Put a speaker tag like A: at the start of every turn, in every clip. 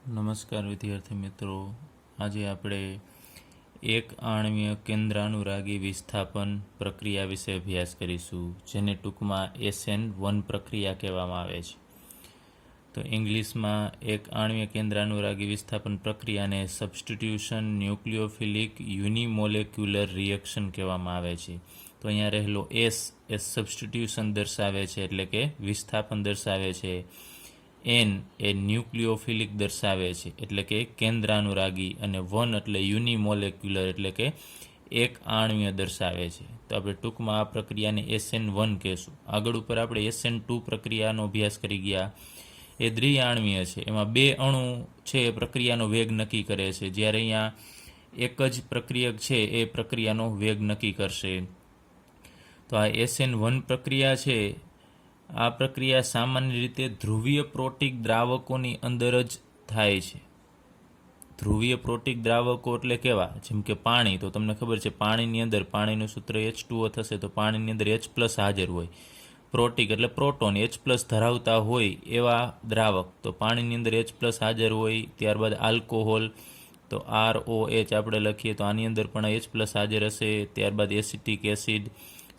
A: નમસ્કાર વિદ્યાર્થી મિત્રો, આજે આપણે એક આણ્વીય કેન્દ્રાનુરાગી વિસ્થાપન પ્રક્રિયા વિશે અભ્યાસ કરીશું, જેને ટૂંકમાં SN1 પ્રક્રિયા કહેવામાં આવે છે. તો ઇંગ્લિશમાં એક આણ્વીય કેન્દ્રાનુરાગી વિસ્થાપન પ્રક્રિયાને સબસ્ટિટ્યુશન ન્યુક્લિયોફિલિક યુનિમોલેક્યુલર રિએક્શન કહેવામાં આવે છે. તો અહીંયા રહેલો S એ સબસ્ટિટ્યુશન દર્શાવે છે, એટલે કે વિસ્થાપન દર્શાવે છે. N એ ન્યુક્લિયોફિલિક દર્શાવે છે, એટલે કે કેન્દ્રાનુરાગી, અને 1 એટલે યુનિમોલેક્યુલર, એટલે કે એક આણ્વીય દર્શાવે છે. તો આપણે ટૂંકમાં આ પ્રક્રિયાને SN1 કહેશું. આગળ ઉપર આપણે SN2 પ્રક્રિયાનો અભ્યાસ કરી ગયા. એ દ્વિઆણ્વીય છે, એમાં બે અણુ છે એ પ્રક્રિયાનો વેગ નક્કી કરે છે, જ્યારે અહીંયા એક જ પ્રક્રિયક છે એ પ્રક્રિયાનો વેગ નક્કી કરશે. તો આ SN1 પ્રક્રિયા છે, આ પ્રક્રિયા સામાન્ય રીતે ધ્રુવીય પ્રોટિક દ્રાવકોની અંદર જ થાય છે. ધ્રુવીય પ્રોટિક દ્રાવકો એટલે કેવા? જેમ કે પાણી. તો તમને ખબર છે પાણીની અંદર પાણીનું સૂત્ર H2O થશે, તો પાણીની અંદર H+ હાજર હોય. પ્રોટિક એટલે પ્રોટોન H+ ધરાવતા હોય એવા દ્રાવક. તો પાણીની અંદર H+ હાજર હોય. ત્યારબાદ આલ્કોહોલ, તો ROH આપણે લખીએ તો આની અંદર પણ H+ હાજર હશે. ત્યારબાદ એસિટિક એસિડ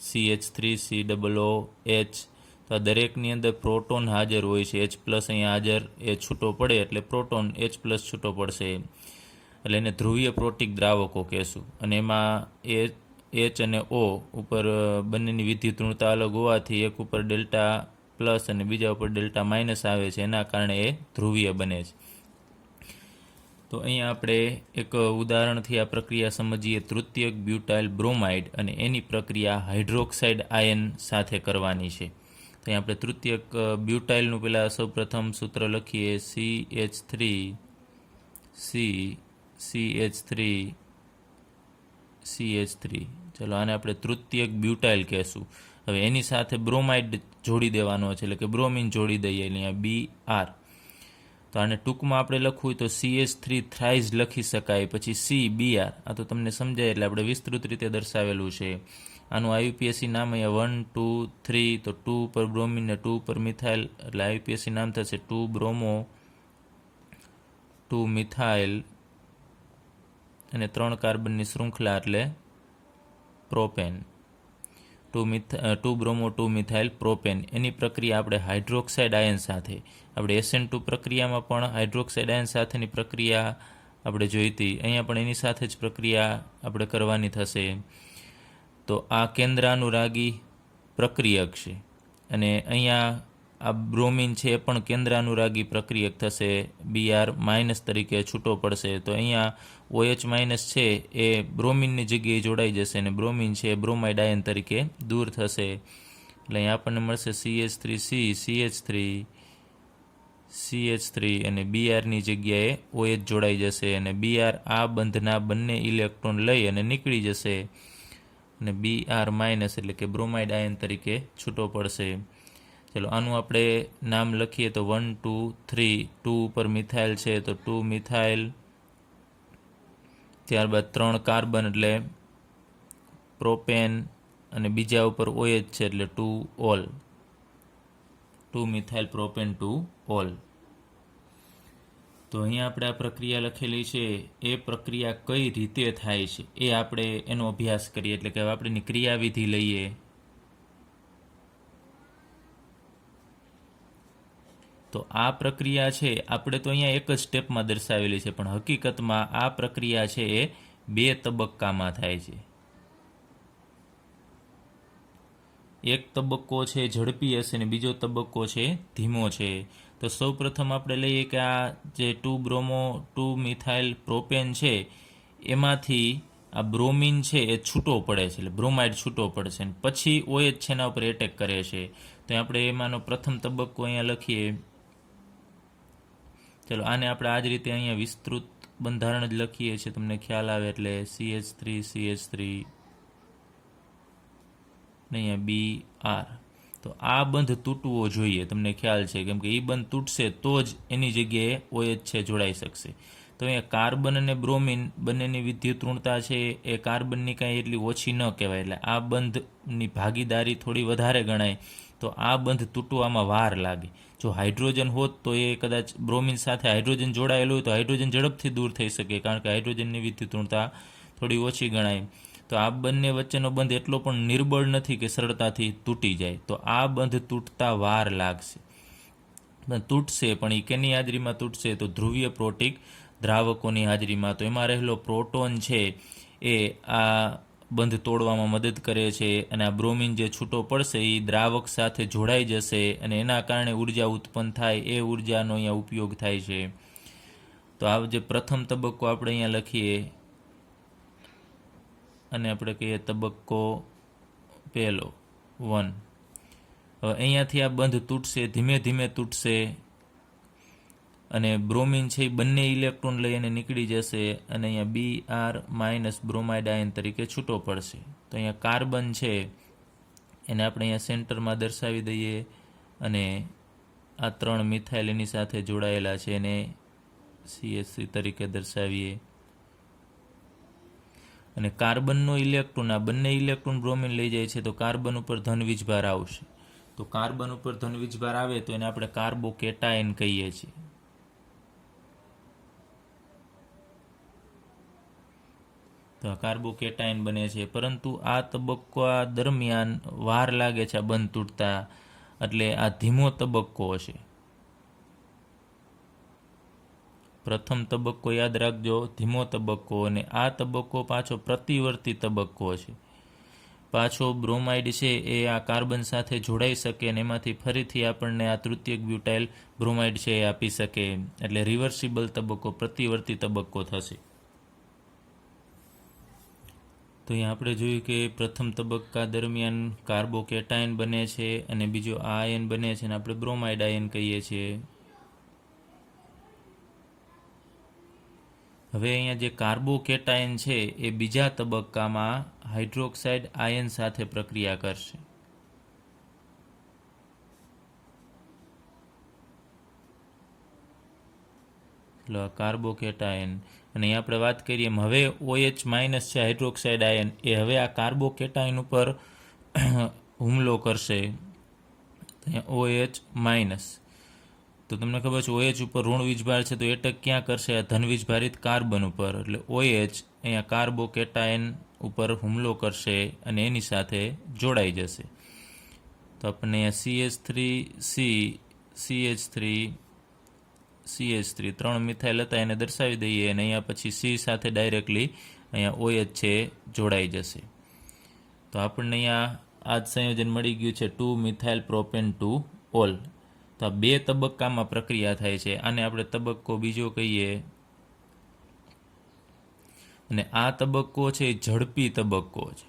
A: CH3COOH. તો આ દરેકની અંદર પ્રોટોન હાજર હોય છે. H+ અહીંયા હાજર, એ છૂટો પડે એટલે પ્રોટોન H+ છૂટો પડશે, એટલે એને ધ્રુવીય પ્રોટિક દ્રાવકો કહેશું. અને એમાં H અને O ઉપર બંનેની વિદ્યુત ઋણતા અલગ હોવાથી એક ઉપર ડેલ્ટા પ્લસ અને બીજા ઉપર ડેલ્ટા માઇનસ આવે છે, એના કારણે એ ધ્રુવીય બને છે. તો અહીંયા આપણે એક ઉદાહરણથી આ પ્રક્રિયા સમજીએ. તૃતીયક બ્યુટાઇલ બ્રોમાઇડ અને એની પ્રક્રિયા હાઇડ્રોક્સાઇડ આયન સાથે કરવાની છે. તો અહીં આપણે તૃતીયક બ્યુટાઇલનું પહેલાં સૌપ્રથમ સૂત્ર લખીએ. CH3 ચલો આને આપણે તૃતીયક બ્યુટાઇલ કહેશું. હવે એની સાથે બ્રોમાઇડ જોડી દેવાનો છે, એટલે કે બ્રોમિન જોડી દઈએ, અહીંયા Br. તો આને ટૂંકમાં આપણે લખવું હોય તો CH3 થ્રાઇઝ લખી શકાય, પછી CBr. આ તો તમને સમજાય એટલે આપણે વિસ્તૃત રીતે દર્શાવેલું છે. આનું IUPAC નામ અહીંયા 1, 2, 3, તો 2 પર બ્રોમિન ને 2 પર મિથાઇલ, એટલે IUPAC નામ થશે 2 બ્રોમો 2 મિથાઇલ અને 3 કાર્બનની શૃંખલા એટલે પ્રોપેન. 2 bromo 2 methyl propane. એની પ્રક્રિયા આપણે હાઇડ્રોક્સાઇડ આયન સાથે, આપણે SN2 પ્રક્રિયામાં પણ હાઇડ્રોક્સાઇડ આયન સાથેની પ્રક્રિયા આપણે જોઈ હતી. અહીંયા પણ એની સાથે જ પ્રક્રિયા આપણે કરવાની થશે. તો આ કેન્દ્રાનુરાગી પ્રક્રિયક છે, અને અહીંયા આ બ્રોમિન છે એ પણ કેન્દ્રાનુરાગી પ્રક્રિયક થશે. Br- તરીકે છૂટો પડશે. તો અહીંયા OH- છે એ બ્રોમિનની જગ્યાએ જોડાઈ જશે, અને બ્રોમિન છે એ બ્રોમાઇડ આયન તરીકે દૂર થશે. એટલે અહીંયા આપણને મળશે CH3 અને Br-ની જગ્યાએ OH જોડાઈ જશે, અને Br આ બંધના બંને ઇલેક્ટ્રોન લઈ અને નીકળી જશે, અને Br- એટલે કે બ્રોમાઇડ આયન તરીકે છૂટો પડશે. ચલો આનું આપણે નામ લખીએ તો 1, 2, 3. 2 ઉપર મિથાઇલ છે તો 2 મિથાઇલ, ત્યારબાદ 3 કાર્બન એટલે પ્રોપેન, અને બીજા ઉપર OH છે એટલે 2 ઓલ, 2 મિથાઇલ પ્રોપેન 2 ઓલ. તો અહીંયા આપણે આ પ્રક્રિયા લખેલી છે, એ પ્રક્રિયા કઈ રીતે થાય છે એ આપણે એનો અભ્યાસ કરીએ. એટલે કે આપણે એની ક્રિયાવિધિ લઈએ. તો આ પ્રક્રિયા છે આપણે તો અહીંયા એક જ સ્ટેપમાં દર્શાવેલી છે, પણ હકીકતમાં આ પ્રક્રિયા છે એ 2 તબક્કામાં થાય છે. એક તબક્કો છે ઝડપી હશે અને બીજો તબક્કો છે ધીમો છે. તો સૌપ્રથમ આપણે લઈએ કે આ જે 2 બ્રોમો 2 મિથાઇલ પ્રોપેન છે, એમાંથી આ બ્રોમિન છે એ છૂટો પડે છે, એટલે બ્રોમાઇડ છૂટો પડશે, અને પછી OH છે એના ઉપર એટેક કરે છે. તો આપણે એમાંનો પ્રથમ તબક્કો અહીંયા લખીએ. ચલો આને આપણે આ જ રીતે અહીંયા વિસ્તૃત બંધારણ જ લખીએ છીએ, તમને ખ્યાલ આવે એટલે CH3 ને અહીંયા Br. તો આ બંધ તૂટવો જોઈએ, તમને ખ્યાલ છે, કેમ કે એ બંધ તૂટશે તો જ એની જગ્યાએ OH છે જોડાઈ શકશે. તો અહીંયા કાર્બન અને બ્રોમિન બંનેની વિદ્યુત ઋણતા છે એ કાર્બનની કાંઈ એટલી ઓછી ન કહેવાય, એટલે આ બંધની ભાગીદારી થોડી વધારે ગણાય. તો આ બંધ તૂટવામાં વાર લાગે. જો હાઇડ્રોજન હોત તો એ કદાચ બ્રોમિન સાથે હાઇડ્રોજન જોડાયેલું હોય તો હાઇડ્રોજન ઝડપથી દૂર થઈ શકે, કારણ કે હાઇડ્રોજનની વિદ્યુતઋણતા થોડી ઓછી ગણાય. તો આ બંને વચ્ચેનો બંધ એટલો પણ નિર્બળ નથી કે સરળતાથી તૂટી જાય. તો આ બંધ તૂટતા વાર લાગશે. તૂટશે પણ એ કેની હાજરીમાં તૂટશે? તો ધ્રુવીય પ્રોટિક દ્રાવકોની હાજરીમાં. તો એમાં રહેલો પ્રોટોન છે એ આ બંધ તોડવામાં મદદ કરે છે, અને આ બ્રોમિન જે છૂટો પડશે એ દ્રાવક સાથે જોડાઈ જશે, અને એના કારણે ઉર્જા ઉત્પન્ન થાય. એ ઉર્જાનો અહીંયા ઉપયોગ થાય છે. તો આ જે પ્રથમ તબક્કો આપણે અહીંયા લખીએ, અને આપણે કહીએ તબક્કો પહેલો 1. હવે અહીંયાથી આ બંધ તૂટશે, ધીમે ધીમે તૂટશે, અને બ્રોમિન છે એ બંને ઇલેક્ટ્રોન લઈ અને નીકળી જશે, અને અહીંયા Br- બ્રોમાઇડ આયન તરીકે છૂટો પડશે. તો અહીંયા કાર્બન છે એને આપણે અહીંયા સેન્ટરમાં દર્શાવી દઈએ, અને આ 3 મિથાઇલ એની સાથે જોડાયેલા છે એને CH3 તરીકે દર્શાવીએ. અને કાર્બનનો ઇલેક્ટ્રોન, આ બંને ઇલેક્ટ્રોન બ્રોમિન લઈ જાય છે, તો કાર્બન ઉપર ધન વીજભાર આવશે. તો કાર્બન ઉપર ધન વીજભાર આવે તો એને આપણે કાર્બોકેટાયન કહીએ છીએ. તો આ કાર્બોકેટાયન બને છે. પરંતુ આ તબક્કા દરમિયાન વાર લાગે છે આ બંધ તૂટતા, એટલે આ ધીમો તબક્કો હશે. પ્રથમ તબક્કો યાદ રાખજો, ધીમો તબક્કો, અને આ તબક્કો પાછો પ્રતિવર્તી તબક્કો છે. પાછો બ્રોમાઇડ છે એ આ કાર્બન સાથે જોડાઈ શકે, અને એમાંથી ફરીથી આપણને આ તૃતીયક બ્યુટાઇલ બ્રોમાઇડ છે એ આપી શકે. એટલે રિવર્સિબલ તબક્કો, પ્રતિવર્તી તબક્કો થશે. તો અહીંયા આપણે જોયું કે પ્રથમ તબક્કા દરમિયાન કાર્બોકેટાયન બને છે, અને બીજો આ આયન બને છે, અને આપણે બ્રોમાઇડ આયન કહીએ છીએ. હવે અહીંયા જે કાર્બોકેટાયન છે એ બીજા તબક્કામાં હાઇડ્રોક્સાઇડ આયન સાથે પ્રક્રિયા કરશે. ચલો, કાર્બોકેટાયન, અને અહીં આપણે વાત કરીએ હવે OH- છે હાઇડ્રોક્સાઇડ આયન, એ હવે આ કાર્બોકેટાયન ઉપર હુમલો કરશે. OH-, તો તમને ખબર છે OH ઉપર ઋણ વીજભાર છે, તો એટક ક્યાં કરશે? આ ધન વીજભારિત કાર્બન ઉપર. એટલે OH અહીંયા કાર્બોકેટાયન ઉપર હુમલો કરશે અને એની સાથે જોડાઈ જશે. તો આપણને અહીંયા CH3 3 મિથાઇલ હતા એને દર્શાવી દઈએ, અને અહીંયા પછી C સાથે ડાયરેક્ટલી અહીંયા OH છે જોડાઈ જશે. તો આપણને અહીંયા આ જ સંયોજન મળી ગયું છે 2 મિથાઇલ પ્રોપેન 2 ઓલ. તો આ 2 તબક્કામાં પ્રક્રિયા થાય છે. આને આપણે તબક્કો બીજો કહીએ, અને આ તબક્કો છે એ ઝડપી તબક્કો છે,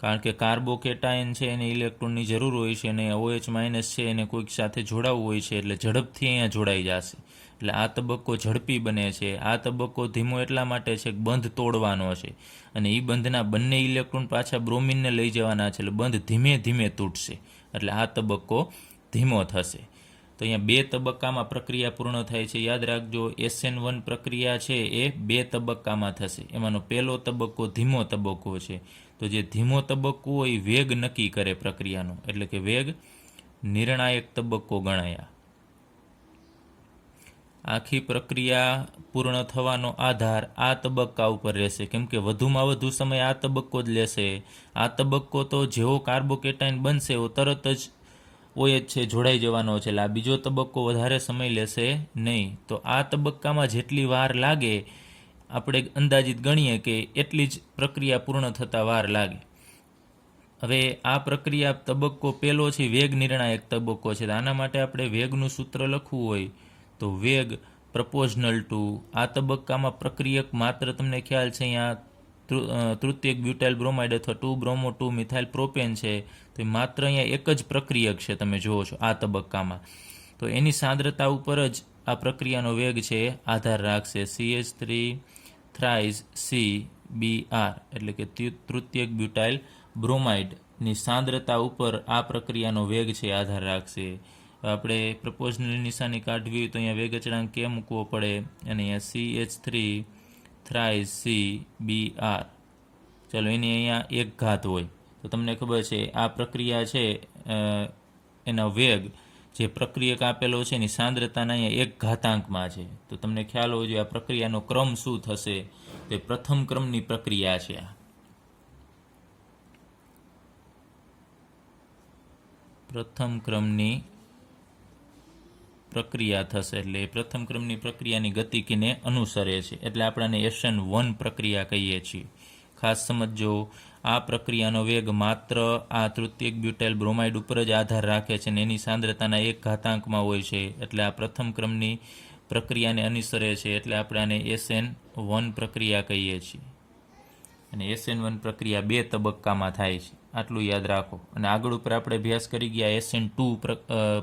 A: કારણ કે કાર્બોકેટાયન છે એને ઇલેક્ટ્રોનની જરૂર હોય છે, અને OH- છે એને કોઈક સાથે જોડાવવું હોય છે, એટલે ઝડપથી અહીંયા જોડાઈ જશે. એટલે આ તબક્કો ઝડપી બને છે. આ તબક્કો ધીમો એટલા માટે છે કે બંધ તોડવાનો છે, અને એ બંધના બંને ઇલેક્ટ્રોન પાછા બ્રોમિનને લઈ જવાના છે, એટલે બંધ ધીમે ધીમે તૂટશે. એટલે આ તબક્કો ધીમો થશે. તો અહીંયા 2 તબક્કામાં પ્રક્રિયા પૂર્ણ થાય છે. યાદ રાખજો, SN1 પ્રક્રિયા છે એ 2 તબક્કામાં થશે. એમાંનો પહેલો તબક્કો ધીમો તબક્કો છે. તો જે ધીમો તબક્કો હોય એ વેગ નક્કી કરે પ્રક્રિયાનો, એટલે કે વેગ નિર્ણાયક તબક્કો ગણાયા. આખી પ્રક્રિયા પૂર્ણ થવાનો આધાર આ તબક્કા ઉપર રહેશે, કેમ કે વધુમાં વધુ સમય આ તબક્કો જ લેશે. આ તબક્કો તો જેવો કાર્બોકેટાયન બનશે એવો તરત જ OH છે જોડાઈ જવાનો છે, એટલે આ બીજો તબક્કો વધારે સમય લેશે નહીં. તો આ તબક્કામાં જેટલી વાર લાગે આપણે અંદાજિત ગણીએ કે એટલી જ પ્રક્રિયા પૂર્ણ થતાં વાર લાગે. હવે આ પ્રક્રિયા તબક્કો પહેલો છે વેગ નિર્ણાયક તબક્કો છે. આના માટે આપણે વેગનું સૂત્ર લખવું હોય તો વેગ પ્રપોઝનલ ટુ, આ તબક્કામાં પ્રક્રિયક માત્ર તમને ખ્યાલ છે અહીંયા તૃતીયક બ્યુટાઇલ બ્રોમાઇડ અથવા 2 બ્રોમો 2 મિથાઇલ પ્રોપેન છે, તો માત્ર અહીંયા એક જ પ્રક્રિયક છે તમે જુઓ છો આ તબક્કામાં. તો એની સાંદ્રતા ઉપર જ આ પ્રક્રિયાનો વેગ છે આધાર રાખશે. CH3 થ્રાઇસ CBr એટલે કે તૃતીયક બ્યુટાઇલ બ્રોમાઇડની સાંદ્રતા ઉપર આ પ્રક્રિયાનો વેગ છે આધાર રાખશે. આપણે પ્રપોઝનલ નિશાની કાઢવી હોય તો અહીંયા વેગ અચળાંક કે મૂકવો પડે, અને અહીંયા CH3 થ્રાઇસ CBr, ચલો એની અહીંયા 1 ઘાત હોય, તો તો તમને ખબર છે આ પ્રક્રિયા છે એના વેગ જે પ્રક્રિયક આપેલો છે એની સાંદ્રતાના અહીંયા 1/ઘાતાંકમાં છે. તો તમને ખ્યાલ હોવો જોઈએ આ પ્રક્રિયાનો ક્રમ શું થશે. તે પ્રથમ ક્રમની પ્રક્રિયા છે. આ પ્રથમ ક્રમની પ્રક્રિયા થશે. એટલે પ્રથમ ક્રમની પ્રક્રિયાની ગતિકીને અનુસરે છે, એટલે આપણે SN1 પ્રક્રિયા કહીએ છીએ. ખાસ સમજો, આ પ્રક્રિયાનો વેગ માત્ર આ તૃતીયક બ્યુટાઇલ બ્રોમાઇડ ઉપર જ આધાર રાખે છે અને એની સાંદ્રતાના 1/ઘાતાંકમાં હોય છે. એટલે આ પ્રથમ ક્રમની પ્રક્રિયાને અનુસરે છે, એટલે આપણે આને SN1 પ્રક્રિયા કહીએ છીએ. અને SN1 પ્રક્રિયા 2 તબક્કામાં થાય છે, આટલું યાદ રાખો. અને આગળ ઉપર આપણે અભ્યાસ કરી ગયા SN2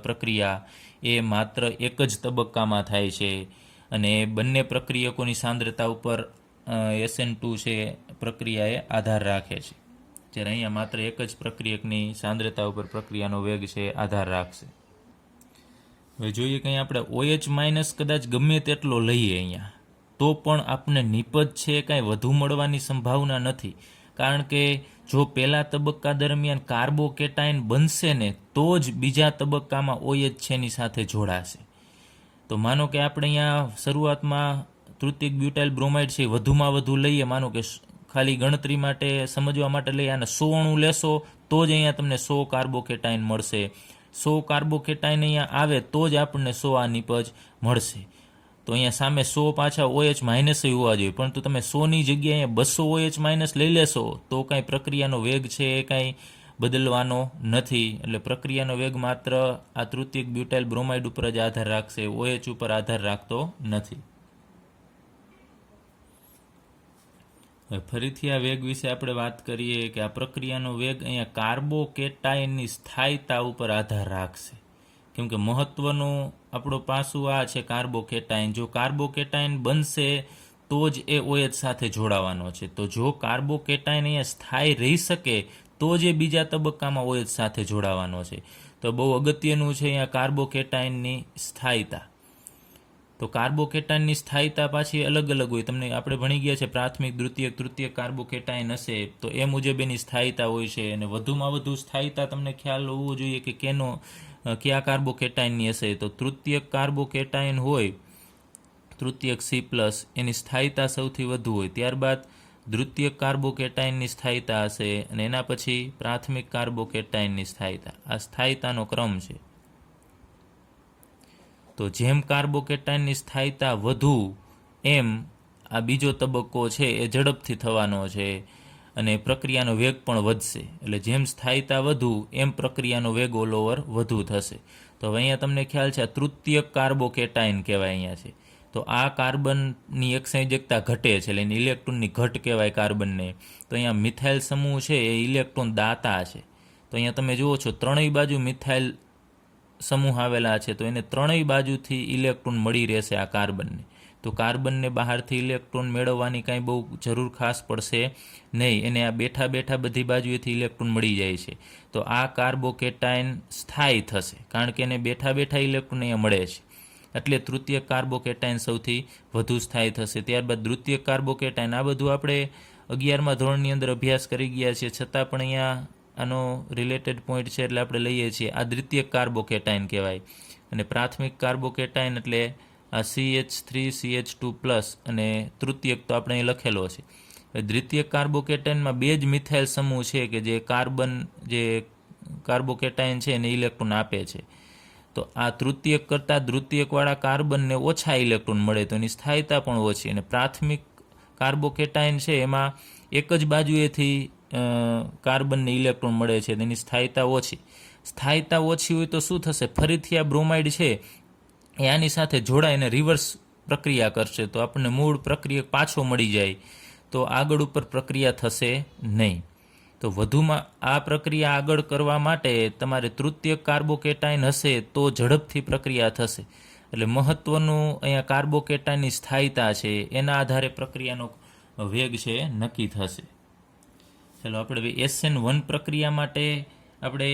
A: પ્રક્રિયા એ માત્ર એક જ તબક્કામાં થાય છે અને બંને પ્રક્રિયકોની સાંદ્રતા ઉપર SN2 છે પ્રક્રિયાએ આધાર રાખે છે, જ્યારે અહીંયા માત્ર એક જ પ્રક્રિયકની સાંદ્રતા ઉપર પ્રક્રિયાનો વેગ છે આધાર રાખશે. હવે જોઈએ કે અહીંયા આપણે OH- કદાચ ગમે તેટલો લઈએ અહીંયા તો પણ આપણને નિપજ છે કાંઈ વધુ મળવાની સંભાવના નથી, કારણ કે જો પહેલા તબક્કા દરમિયાન કાર્બોકેટાઇન બનશે ને તો જ બીજા તબક્કામાં OH છે એની સાથે જોડાશે. તો માનો કે આપણે અહીંયા શરૂઆતમાં તૃતીયક બ્યુટાઇલ બ્રોમાઇડ છે વધુમાં વધુ લઈએ, માનો કે ખાલી ગણતરી માટે સમજવા માટે લઈએ, આને 100 અણુ લેશો તો જ અહીંયા તમને 100 કાર્બોકેટાઇન મળશે. 100 કાર્બોકેટાઇન અહીંયા આવે તો જ આપણને 100 આ નિપજ મળશે. તો અહીંયા સામે 100 પાછા OH- હોવા જોઈએ, પરંતુ તમે 100ની જગ્યાએ 200 OH- લઈ લેશો તો કાંઈ પ્રક્રિયાનો વેગ છે એ કાંઈ બદલવાનો નથી. એટલે પ્રક્રિયાનો વેગ માત્ર આ તૃતીયક બ્યુટાઇલ બ્રોમાઇડ ઉપર જ આધાર રાખશે, OH ઉપર આધાર રાખતો નથી. ફરીથી આ વેગ વિશે આપણે વાત કરીએ કે આ પ્રક્રિયાનો વેગ અહીંયા કાર્બોકેટાઇનની સ્થાયીતા ઉપર આધાર રાખશે, કેમ કે મહત્વનું આપણો પાસું આ છે કાર્બોકેટાઇન. જો કાર્બોકેટાઇન બનશે તો જ એ OH સાથે જોડાવાનો છે. તો જો કાર્બોકેટાઇન અહીંયા સ્થાયી રહી શકે તો જ એ બીજા તબક્કામાં OH સાથે જોડાવાનો છે. તો બહુ અગત્યનું છે અહીંયા કાર્બોકેટાઇનની સ્થાયીતા. તો કાર્બોકેટાઇનની સ્થાયીતા પાછી અલગ અલગ હોય. તમને આપણે ભણી ગયા છે પ્રાથમિક, દ્વિતીયક, તૃતીયક કાર્બોકેટાઇન હશે તો એ મુજબ એની સ્થાયીતા હોય છે. અને વધુમાં વધુ સ્થાયીતા તમને ખ્યાલ હોવો જોઈએ કે કયા કાર્બોકેટાઇનની હશે. તો તૃતીયક કાર્બોકેટાઇન હોય, તૃતીયક C+, એની સ્થાયીતા સૌથી વધુ હોય. ત્યારબાદ દ્વિતીયક કાર્બોકેટાઇનની સ્થાયીતા હશે અને એના પછી પ્રાથમિક કાર્બોકેટાઇનની સ્થાયીતા. આ સ્થાયીતાનો ક્રમ છે. તો જેમ કાર્બોકેટાઇનની સ્થાયીતા વધુ એમ આ બીજો તબક્કો છે એ ઝડપથી થવાનો છે અને પ્રક્રિયાનો વેગ પણ વધશે. એટલે જેમ સ્થાયીતા વધુ એમ પ્રક્રિયાનો વેગ ઓલ ઓવર વધુ થશે. તો હવે અહીંયા તમને ખ્યાલ છે આ તૃતીયક કાર્બોકેટાઇન કહેવાય અહીંયા છે. તો આ કાર્બનની એક સંયોજકતા ઘટે છે એટલે એને ઇલેક્ટ્રોનની ઘટ કહેવાય કાર્બનને. તો અહીંયા મિથાઇલ સમૂહ છે એ ઇલેક્ટ્રોન દાતા છે. તો અહીંયા તમે જુઓ છો ત્રણેય બાજુ મિથાઇલ સમૂહ આવેલા છે, તો એને ત્રણેય બાજુથી ઇલેક્ટ્રોન મળી રહેશે આ કાર્બનને. તો કાર્બનને બહારથી ઇલેક્ટ્રોન મેળવવાની કાંઈ બહુ જરૂર ખાસ પડશે નહીં, એને આ બેઠા બેઠા બધી બાજુએથી ઇલેક્ટ્રોન મળી જાય છે. તો આ કાર્બોકેટાઇન સ્થાયી થશે કારણ કે એને બેઠા બેઠા ઇલેક્ટ્રોન અહીંયા મળે છે, એટલે તૃતીયક કાર્બોકેટાઇન સૌથી વધુ સ્થાયી થશે. ત્યારબાદ દ્વિતીયક કાર્બોકેટાઇન, આ બધું આપણે 11મા ધોરણની અંદર અભ્યાસ કરી ગયા છીએ, છતાં પણ અહીંયા આનો રિલેટેડ પોઈન્ટ છે એટલે આપણે લઈએ છીએ. આ દ્વિતીયક કાર્બોકેટાઇન કહેવાય. અને પ્રાથમિક કાર્બોકેટાઇન એટલે આ CH3CH2+ અને તૃતીયક તો આપણે અહીં લખેલો છે. દ્વિતીયક કાર્બોકેટાઇનમાં 2 જ મિથાઇલ સમૂહ છે કે જે કાર્બોકેટાઇન છે એને ઇલેક્ટ્રોન આપે છે. તો આ તૃતીયક કરતાં દ્વિતીયકવાળા કાર્બનને ઓછા ઇલેક્ટ્રોન મળે તો એની સ્થાયીતા પણ ઓછી. અને પ્રાથમિક કાર્બોકેટાઇન છે એમાં એક જ બાજુએથી કાર્બનને ઇલેક્ટ્રોન મળે છે, તેની સ્થાયીતા ઓછી. સ્થાયીતા ઓછી હોય તો શું થશે, ફરીથી આ બ્રોમાઇડ છે એ આની સાથે જોડાઈને રિવર્સ પ્રક્રિયા કરશે, તો આપણને મૂળ પ્રક્રિયક પાછો મળી જાય, તો આગળ ઉપર પ્રક્રિયા થશે નહીં. તો વધુમાં આ પ્રક્રિયા આગળ કરવા માટે તમારે તૃતીયક કાર્બોકેટાઇન હશે તો ઝડપથી પ્રક્રિયા થશે. એટલે મહત્વનું અહીંયા કાર્બોકેટાઇનની સ્થાયીતા છે, એના આધારે પ્રક્રિયાનો વેગ છે નક્કી થશે. ચાલો આપણે SN1 પ્રક્રિયા માટે આપણે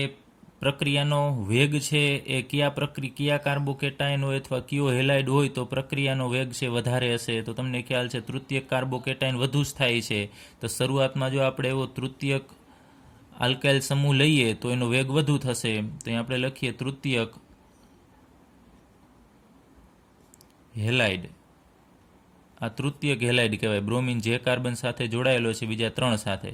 A: પ્રક્રિયાનો વેગ છે એ કયા કાર્બોકેટાઇન હોય અથવા કયો હેલાઇડ હોય તો પ્રક્રિયાનો વેગ છે વધારે હશે. તો તમને ખ્યાલ છે તૃતીયક કાર્બોકેટાઇન વધુ સ્થાયી છે. તો શરૂઆતમાં જો આપણે એવો તૃતીયક આલ્કાઇલ સમૂહ લઈએ તો એનો વેગ વધુ થશે. તો અહીં આપણે લખીએ તૃતીયક હેલાઇડ. આ તૃતીયક હેલાઇડ કહેવાય. બ્રોમિન જે કાર્બન સાથે જોડાયેલો છે બીજા 3 સાથે,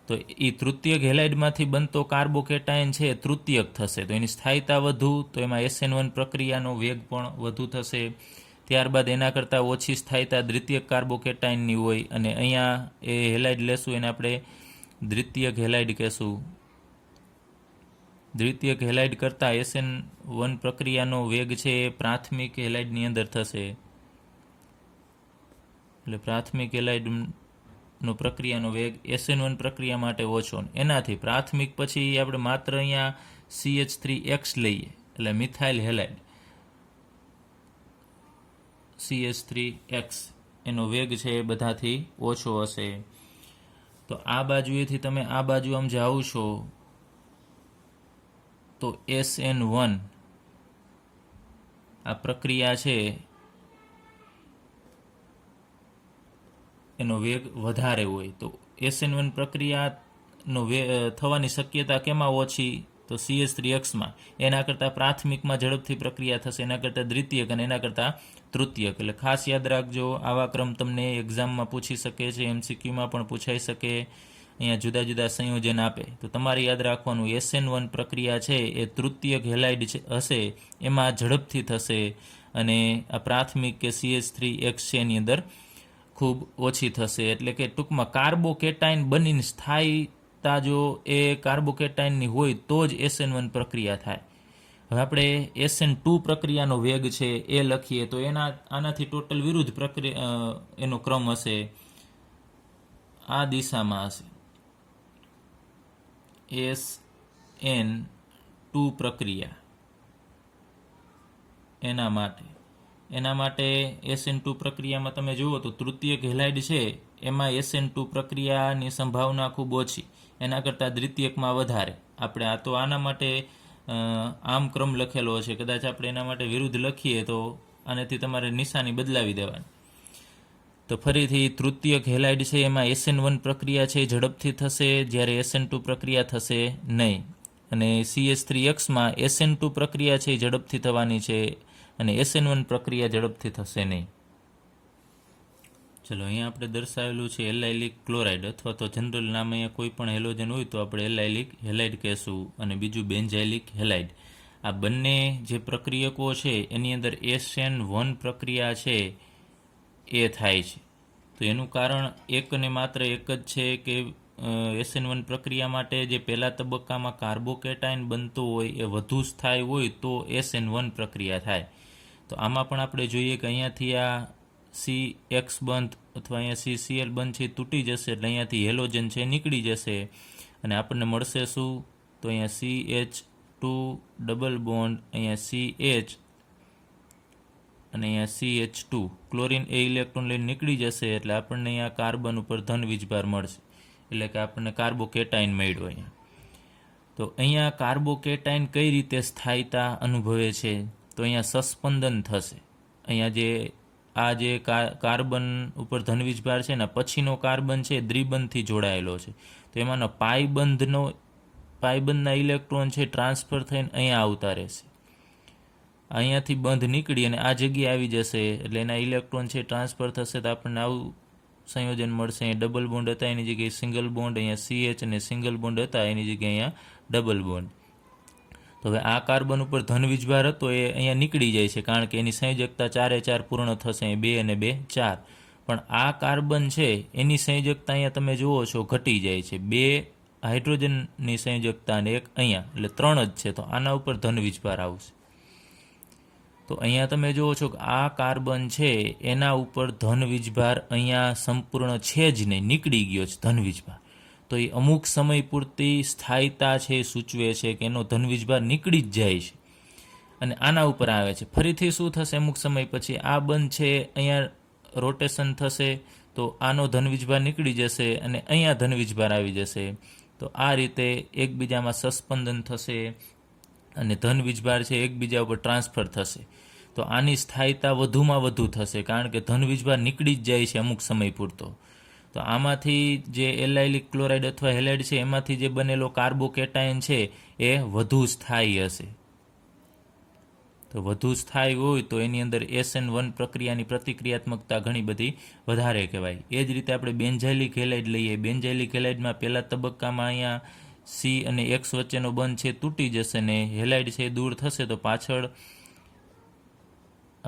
A: તો એ તૃતીયક હેલાઇડમાંથી બનતો કાર્બોકેટાયન છે એ તૃતીયક થશે. તો એની સ્થાયીતા વધુ, તો એમાં SN1 પ્રક્રિયાનો વેગ પણ વધુ થશે. ત્યારબાદ એના કરતાં ઓછી સ્થાયીતા દ્વિતીયક કાર્બોકેટાયનની હોય, અને અહીંયા એ હેલાઇડ લેશું એને આપણે દ્વિતીયક હેલાઇડ કહેશું. દ્વિતીયક હેલાઇડ કરતાં SN1 પ્રક્રિયાનો વેગ છે એ પ્રાથમિક હેલાઇડની અંદર થશે. એટલે પ્રાથમિક હેલાઇડનો પ્રક્રિયાનો વેગ SN1 પ્રક્રિયા માટે ઓછો. એનાથી પ્રાથમિક પછી આપણે માત્ર અહીંયા CH3X લઈએ, એટલે મિથાઇલ હેલાઇડ CH3X એનો વેગ છે એ બધાથી ઓછો હશે. તો આ બાજુએથી તમે આ બાજુ આમ જાઓ છો તો SN1 આ પ્રક્રિયા છે એનો વેગ વધારે હોય. તો SN1 પ્રક્રિયાનો થવાની શક્યતા કેમાં ઓછી? તો CH3Xમાં. એના કરતાં પ્રાથમિકમાં ઝડપથી પ્રક્રિયા થશે, એના કરતાં દ્વિતીયક અને એના કરતાં તૃતીયક. એટલે ખાસ યાદ રાખજો, આવા ક્રમ તમને એક્ઝામમાં પૂછી શકે છે, MCQમાં પણ પૂછાઈ શકે. અહીંયા જુદા જુદા સંયોજન આપે તો તમારે યાદ રાખવાનું SN1 પ્રક્રિયા છે એ તૃતીયક હેલાઇડ હશે એમાં ઝડપથી થશે, અને આ પ્રાથમિક કે CH3X છે એની અંદર ખૂબ ઓછી થશે. એટલે કે ટૂંકમાં કાર્બોકેટાયન બનીને સ્થાયીતા જો એ કાર્બોકેટાયનની હોય તો જ SN1 પ્રક્રિયા થાય. હવે આપણે SN2 પ્રક્રિયાનો વેગ છે એ લખીએ તો આનાથી ટોટલ વિરુદ્ધ પ્રક્રિયા એનો ક્રમ હશે, આ દિશામાં હશે. SN2 પ્રક્રિયા એના માટે SN2 પ્રક્રિયામાં તમે જુઓ તો તૃતીયક હેલાઇડ છે એમાં SN2 પ્રક્રિયાની સંભાવના ખૂબ ઓછી, એના કરતાં દ્વિતીયકમાં વધારે. આપણે આ તો આના માટે આમ ક્રમ લખેલો છે, કદાચ આપણે એના માટે વિરુદ્ધ લખીએ તો આનાથી તમારે નિશાની બદલાવી દેવાની. તો ફરીથી તૃતીયક હેલાઇડ છે એમાં SN1 પ્રક્રિયા છે ઝડપથી થશે, જ્યારે SN2 પ્રક્રિયા થશે નહીં. અને CH3Xમાં SN2 પ્રક્રિયા છે ઝડપથી થવાની છે, અને SN1 પ્રક્રિયા ઝડપથી થશે નહીં. ચલો, અહીંયા આપણે દર્શાવેલું છે એલાઇલિક ક્લોરાઇડ, અથવા તો જનરલ નામ અહીંયા કોઈ પણ હેલોજન હોય તો આપણે એલાઇલિક હેલાઇડ કહેશું, અને બીજું બેન્ઝાઇલિક હેલાઇડ. આ બંને જે પ્રક્રિયકો છે એની અંદર SN1 પ્રક્રિયા છે એ થાય છે. તો એનું કારણ એક અને માત્ર એક જ છે કે SN1 પ્રક્રિયા માટે જે પહેલા તબક્કામાં કાર્બોકેટાયન બનતું હોય એ વધુ સ્થાયી હોય તો SN1 પ્રક્રિયા થાય. તો આમાં પણ આપણે જોઈએ કે અહીંયાથી આ CX બંધ અથવા અહીંયા CCl બંધ છે તૂટી જશે, એટલે અહીંયાથી હેલોજન છે નીકળી જશે, અને આપણને મળશે શું? તો અહીંયા CH2 ડબલ બોન્ડ, અહીંયા CH અને અહીંયા CH2. ક્લોરીન એ ઇલેક્ટ્રોન લઈને નીકળી જશે, એટલે આપણને અહીંયા કાર્બન ઉપર ધન વીજભાર મળશે, એટલે કે આપણને કાર્બોકેટાયન મળ્યો અહીંયા. તો અહીંયા કાર્બોકેટાયન કઈ રીતે સ્થાયીતા અનુભવે છે? તો અહીંયા સસ્પંદન થશે. અહીંયા જે કાર્બન ઉપર ધન વીજભાર છે ને પછીનો કાર્બન છે દ્વિબંધથી જોડાયેલો છે, તો એમાંનો પાયબંધના ઇલેક્ટ્રોન છે ટ્રાન્સફર થઈને અહીંયા આવતા રહેશે. અહીંયાથી બંધ નીકળી અને આ જગ્યાએ આવી જશે, એટલે એના ઇલેક્ટ્રોન છે ટ્રાન્સફર થશે, તો આપણને આવું સંયોજન મળશે. અહીંયા ડબલ બોન્ડ હતા એની જગ્યાએ સિંગલ બોન્ડ, અહીંયા CH અને સિંગલ બોન્ડ હતા એની જગ્યાએ અહીંયા ડબલ બોન્ડ. તો હવે આ કાર્બન ઉપર ધન વીજભાર હતો એ અહીંયા નીકળી જાય છે, કારણ કે એની સંયોજકતા 4 પૂર્ણ થશે, 2 અને 2 4. પણ આ કાર્બન છે એની સંયોજકતા અહીંયા તમે જુઓ છો ઘટી જાય છે, 2 હાઇડ્રોજનની સંયોજકતા અને 1 અહીંયા, એટલે 3 જ છે. તો આના ઉપર ધન વીજભાર આવશે. તો અહીંયા તમે જુઓ છો કે આ કાર્બન છે એના ઉપર ધન વીજભાર અહીંયા સંપૂર્ણ છે જ નહીં, નીકળી ગયો છે ધન વીજભાર. તો એ અમુક સમય પૂરતી સ્થાયીતા છે સૂચવે છે કે એનો ધન વીજભાર નીકળી જ જાય છે, અને આના ઉપર આવે છે. ફરીથી શું થશે? અમુક સમય પછી આ બંધ છે અહીંયા રોટેશન થશે, તો આનો ધન વીજભાર નીકળી જશે અને અહીંયા ધન વીજભાર આવી જશે. તો આ રીતે એકબીજામાં સસ્પંદન થશે અને ધન વીજભાર છે એકબીજા ઉપર ટ્રાન્સફર થશે. તો આની સ્થાયીતા વધુમાં વધુ થશે, કારણ કે ધન વીજભાર નીકળી જ જાય છે અમુક સમય પૂરતો. તો આમાંથી જે એલાઇલિક ક્લોરાઇડ અથવા હેલાઇડ છે એમાંથી જે બનેલો કાર્બોકેટાયન છે એ વધુ સ્થાયી હશે. તો વધુ સ્થાયી હોય તો એની અંદર SN1 પ્રક્રિયાની પ્રતિક્રિયાત્મકતા ઘણી બધી વધારે કહેવાય. એ જ રીતે આપણે બેન્ઝાઇલિક હેલાઇડ લઈએ. બેન્ઝાઇલિક હેલાઇડમાં પહેલા તબક્કામાં અહીંયા C અને X વચ્ચેનો બંધ છે તૂટી જશે ને હેલાઇડ છે દૂર થશે તો પાછળ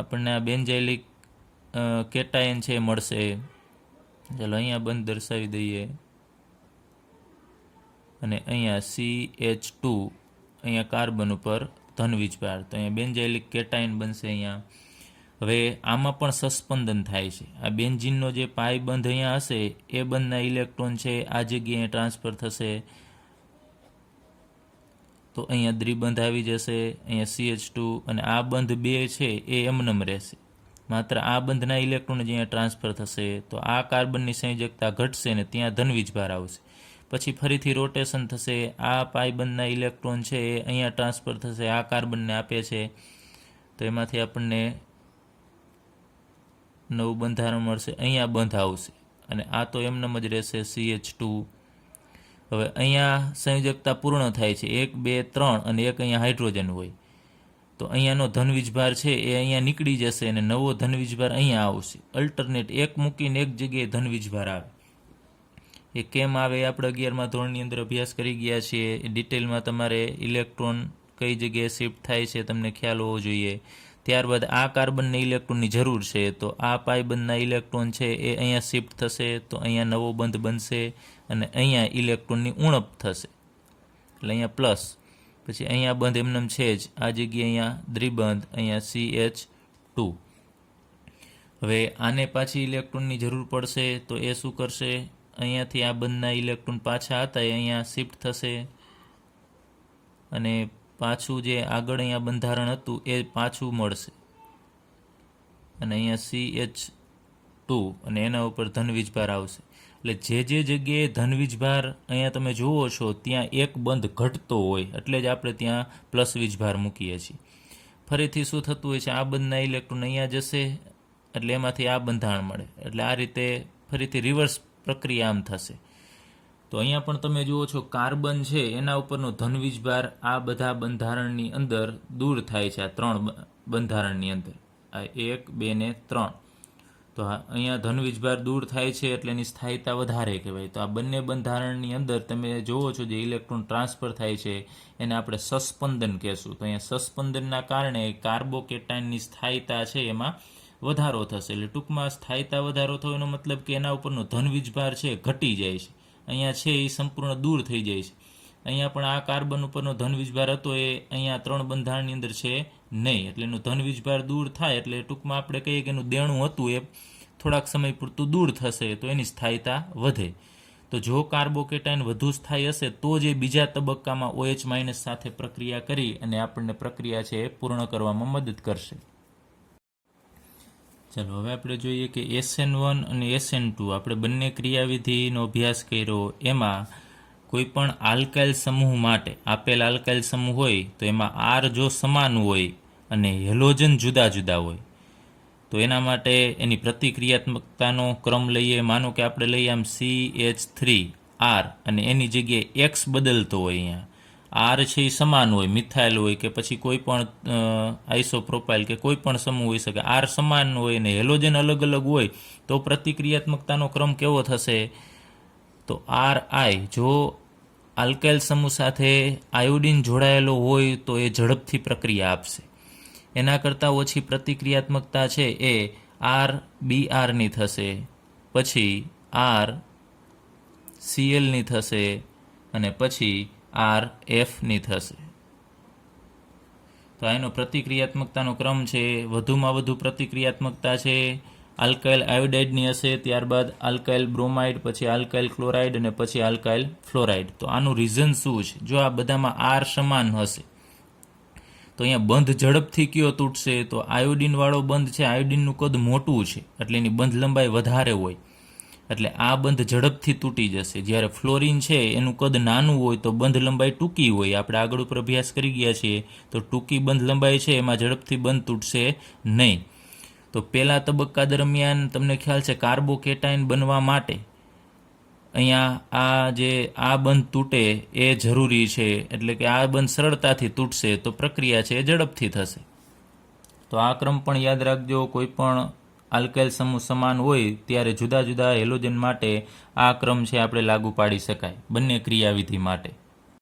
A: આપણને આ બેન્ઝાઇલિક કેટાયન છે મળશે. ચાલો અહીંયા બંધ દર્શાવી દઈએ અને અહીંયા CH2 અહીંયા કાર્બન ઉપર ધન વીજભાર, તો અહીંયા બેન્ઝાઇલિક કેટાયન બનશે અહીંયા. હવે આમાં પણ સસ્પંદન થાય છે. આ બેન્ઝીનનો જે પાઈ બંધ અહીંયા હશે એ બંધના ઇલેક્ટ્રોન છે આ જગ્યાએ ટ્રાન્સફર થશે, તો અહીંયા દ્વિબંધ આવી જશે, અહીંયા CH2 અને આ બંધ બે છે એ એમનેમ રહેશે. માત્ર આ બંધના ઇલેક્ટ્રોન જ અહીંયા ટ્રાન્સફર થશે, તો આ કાર્બનની સંયોજકતા ઘટશે ને ત્યાં ધન વીજભાર આવશે. પછી ફરીથી રોટેશન થશે, આ પાઈ બંધના ઇલેક્ટ્રોન છે એ અહીંયા ટ્રાન્સફર થશે, આ કાર્બનને આપે છે, તો એમાંથી આપણને નવું બંધારણ મળશે, અહીંયા બંધ આવશે અને આ તો એમનેમ જ રહેશે CH2. હવે અહીંયા સંયોજકતા પૂર્ણ થાય છે, 1 2 3 અને એક અહીંયા હાઇડ્રોજન હોય, તો અહીંયાનો ધન વીજભાર છે એ અહીંયા નીકળી જશે અને નવો ધન વીજભાર અહીંયા આવશે. અલ્ટરનેટ એક મૂકીને એક જગ્યાએ ધન વીજભાર આવે. એ કેમ આવે આપણે 11મા ધોરણની અંદર અભ્યાસ કરી ગયા છીએ. ડિટેલમાં તમારે ઇલેક્ટ્રોન કઈ જગ્યાએ શિફ્ટ થાય છે તમને ખ્યાલ હોવો જોઈએ. ત્યારબાદ આ કાર્બનને ઇલેક્ટ્રોનની જરૂર છે, તો આ પાઈ બંધના ઇલેક્ટ્રોન છે એ અહીંયા શિફ્ટ થશે, તો અહીંયા નવો બંધ બનશે અને અહીંયા ઇલેક્ટ્રોનની ઉણપ થશે, એટલે અહીંયા પ્લસ. પછી અહીંયા બંધ એમનેમ છે જ, આ જગ્યાએ અહીંયા દ્વિબંધ, અહીંયા CH2. હવે આને પાછી ઇલેક્ટ્રોનની જરૂર પડશે, તો એ શું કરશે, અહીંયાથી આ બંધના ઇલેક્ટ્રોન પાછા હતા એ અહીંયા શિફ્ટ થશે અને પાછું જે આગળ અહીંયા બંધારણ હતું એ પાછું મળશે અને અહીંયા CH2 અને એના ઉપર ધન વીજભાર આવશે. એટલે જે જગ્યાએ ધન વીજભાર અહીંયા તમે જુઓ છો ત્યાં એક બંધ ઘટતો હોય એટલે જ આપણે ત્યાં પ્લસ વીજભાર મૂકીએ છીએ. ફરીથી શું થતું હોય છે, આ બંધના ઇલેક્ટ્રોન અહીંયા જશે એટલે એમાંથી આ બંધારણ મળે, એટલે આ રીતે ફરીથી રિવર્સ પ્રક્રિયા આમ થશે. તો અહીંયા પણ તમે જુઓ છો કાર્બન છે એના ઉપરનો ધન વીજભાર આ બધા બંધારણની અંદર દૂર થાય છે, આ 3 બંધારણની અંદર, આ 1 2 ને 3. તો અહીંયા ધન વીજભાર દૂર થાય છે એટલે એની સ્થાયીતા વધારે કહેવાય. તો આ બંને બંધારણની અંદર તમે જુઓ છો જે ઇલેક્ટ્રોન ટ્રાન્સફર થાય છે એને આપણે સસ્પંદન કહેશું. તો અહીંયા સસ્પંદનના કારણે કાર્બોકેટાયનની સ્થાયીતા છે એમાં વધારો થશે. એટલે ટૂંકમાં સ્થાયીતા વધારો થયો એનો મતલબ કે એના ઉપરનો ધન વીજભાર છે ઘટી જાય છે, અહીંયા છે એ સંપૂર્ણ દૂર થઈ જાય છે. અહીંયા પણ આ કાર્બન ઉપરનો ધન વીજભાર હતો એ અહીંયા 3 બંધારણની અંદર છે નહીં, એટલે એનું ધન વીજભાર દૂર થાય એટલે ટૂંકમાં આપણે કહીએ કે એનું દેણું હતું એ થોડાક સમય પૂરતું દૂર થશે, તો એની સ્થાયીતા વધે. તો જો કાર્બોકેટાયન વધુ સ્થાયી હશે તો જ એ બીજા તબક્કામાં OH- સાથે પ્રક્રિયા કરી અને આપણને પ્રક્રિયા છે એ પૂર્ણ કરવામાં મદદ કરશે. ચાલો હવે આપણે જોઈએ કે SN1 અને SN2 આપણે બંને ક્રિયાવિધિનો અભ્યાસ કર્યો. એમાં કોઈ પણ આલ્કાઇલ સમૂહ માટે આપેલ આલ્કાઇલ સમૂહ હોય તો એમાં R જો સમાન હોય અને હેલોજન જુદા જુદા હોય તો એના માટે એની પ્રતિક્રિયાત્મકતાનો ક્રમ લઈએ. માનો કે આપણે લઈએ આમ CH3R અને એની જગ્યાએ X બદલતો હોય, અહીંયા R છે એ સમાન હોય, મિથાઇલ હોય કે પછી કોઈ પણ આઇસોપ્રોપાઇલ કે કોઈ પણ સમૂહ હોઈ શકે, R સમાન હોય ને હેલોજન અલગ અલગ હોય તો પ્રતિક્રિયાત્મકતાનો ક્રમ કેવો થશે, તો RI જો આલ્કાઇલ સમૂહ સાથે આયોડિન જોડાયેલો હોય તો એ ઝડપથી પ્રક્રિયા આપશે. એના કરતાં ઓછી પ્રતિક્રિયાત્મકતા છે એ RBRની થશે, પછી RClની થશે અને પછી RFની થશે. તો આનો પ્રતિક્રિયાત્મકતાનો ક્રમ છે, વધુમાં વધુ પ્રતિક્રિયાત્મકતા છે આલ્કાઇલ આયોડાઇડની હશે, ત્યારબાદ આલ્કાઇલ બ્રોમાઇડ, પછી આલ્કાઇલ ક્લોરાઇડ અને પછી આલ્કાઇલ ફ્લોરાઇડ. તો આનું રીઝન શું છે, જો આ બધામાં R સમાન હશે તો અહીંયા બંધ ઝડપથી કયો તૂટશે, તો આયોડિનવાળો બંધ છે, આયોડિનનું કદ મોટું છે એટલે એની બંધ લંબાઈ વધારે હોય એટલે આ બંધ ઝડપથી તૂટી જશે. જ્યારે ફ્લોરિન છે એનું કદ નાનું હોય તો બંધ લંબાઈ ટૂંકી હોય, આપણે આગળ ઉપર અભ્યાસ કરી ગયા છીએ. તો ટૂંકી બંધ લંબાઈ છે એમાં ઝડપથી બંધ તૂટશે નહીં. તો પહેલા તબક્કા દરમિયાન તમને ખ્યાલ છે કાર્બોકેટાયન બનવા માટે અહીંયા આ બંધ તૂટે એ જરૂરી છે, એટલે કે આ બંધ સરળતાથી તૂટશે તો પ્રક્રિયા છે એ ઝડપથી થશે. તો આ ક્રમ પણ યાદ રાખજો. કોઈ પણ આલ્કાઇલ સમૂહ સમાન હોય ત્યારે જુદા જુદા હેલોજન માટે આ ક્રમ છે આપણે લાગુ પાડી શકાય બંને ક્રિયાવિધિ માટે.